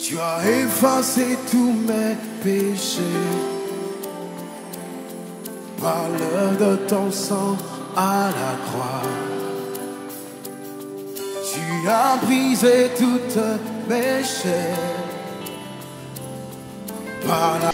Tu as effacé tous mes péchés par l'œuvre de ton sang à la croix. Tu as brisé toutes mes chaînes.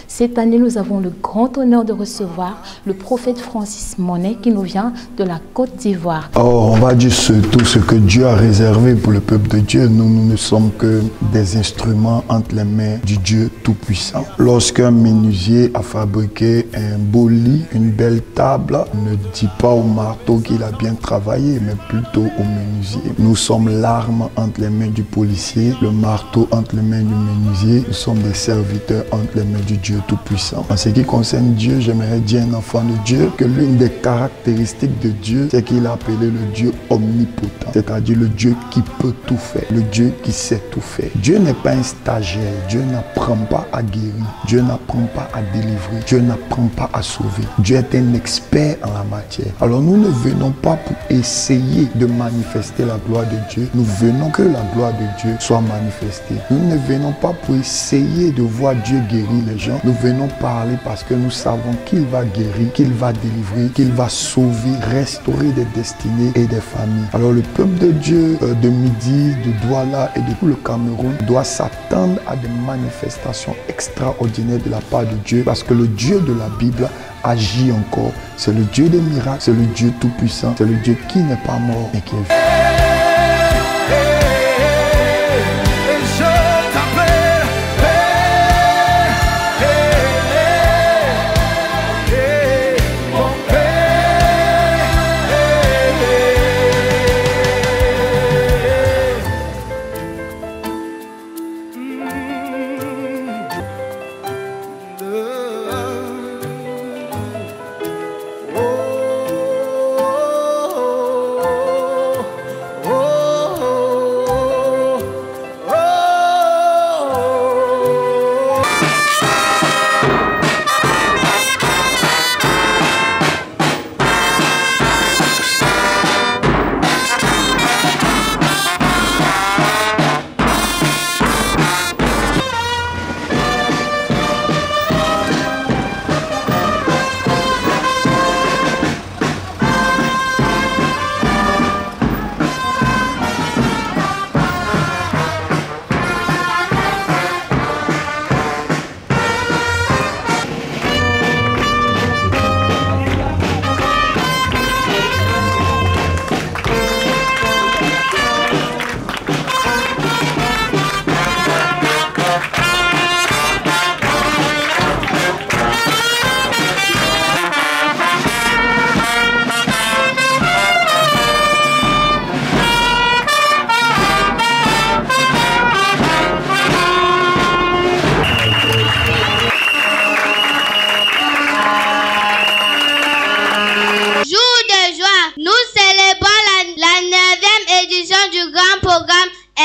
Cette année, nous avons le grand honneur de recevoir le prophète Francis Monet qui nous vient de la Côte d'Ivoire. On va dire tout ce que Dieu a réservé pour le peuple de Dieu. Nous ne sommes que des instruments entre les mains du Dieu Tout-Puissant. Lorsqu'un menuisier a fabriqué un beau lit, une belle table, ne dit pas au marteau qu'il a bien travaillé, mais plutôt au menuisier. Nous sommes l'arme entre les mains du policier, le marteau entre les mains du menuisier. Nous sommes des serviteurs entre les mains du Dieu Tout-Puissant. En ce qui concerne Dieu, j'aimerais dire un enfant de Dieu que l'une des caractéristiques de Dieu, c'est qu'il a appelé le Dieu omnipotent, c'est-à-dire le Dieu qui peut tout faire, le Dieu qui sait tout faire. Dieu n'est pas un stagiaire, Dieu n'apprend pas à guérir, Dieu n'apprend pas à délivrer, Dieu n'apprend pas à sauver. Dieu est un expert en la matière. Alors nous ne venons pas pour essayer de manifester la gloire de Dieu, nous venons que la gloire de Dieu soit manifestée. Nous ne venons pas pour essayer de voir Dieu guérir les gens. Nous venons parler parce que nous savons qu'il va guérir, qu'il va délivrer, qu'il va sauver, restaurer des destinées et des familles. Alors le peuple de Dieu de Midi, de Douala et de tout le Cameroun doit s'attendre à des manifestations extraordinaires de la part de Dieu parce que le Dieu de la Bible agit encore. C'est le Dieu des miracles, c'est le Dieu tout-puissant, c'est le Dieu qui n'est pas mort mais qui est vivant.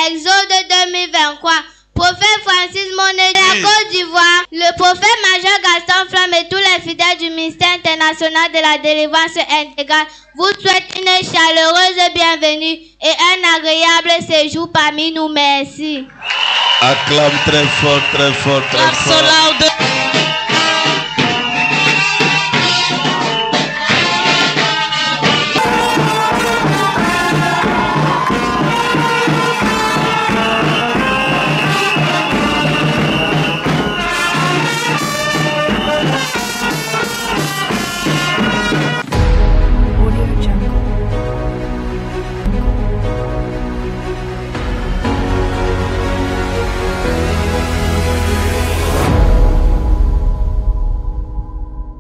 Exode 2023, prophète Francis Monet de la Côte d'Ivoire, le prophète major Gaston Flamme et tous les fidèles du ministère international de la délivrance intégrale vous souhaitent une chaleureuse bienvenue et un agréable séjour parmi nous. Merci. Acclame très fort, très fort, très fort.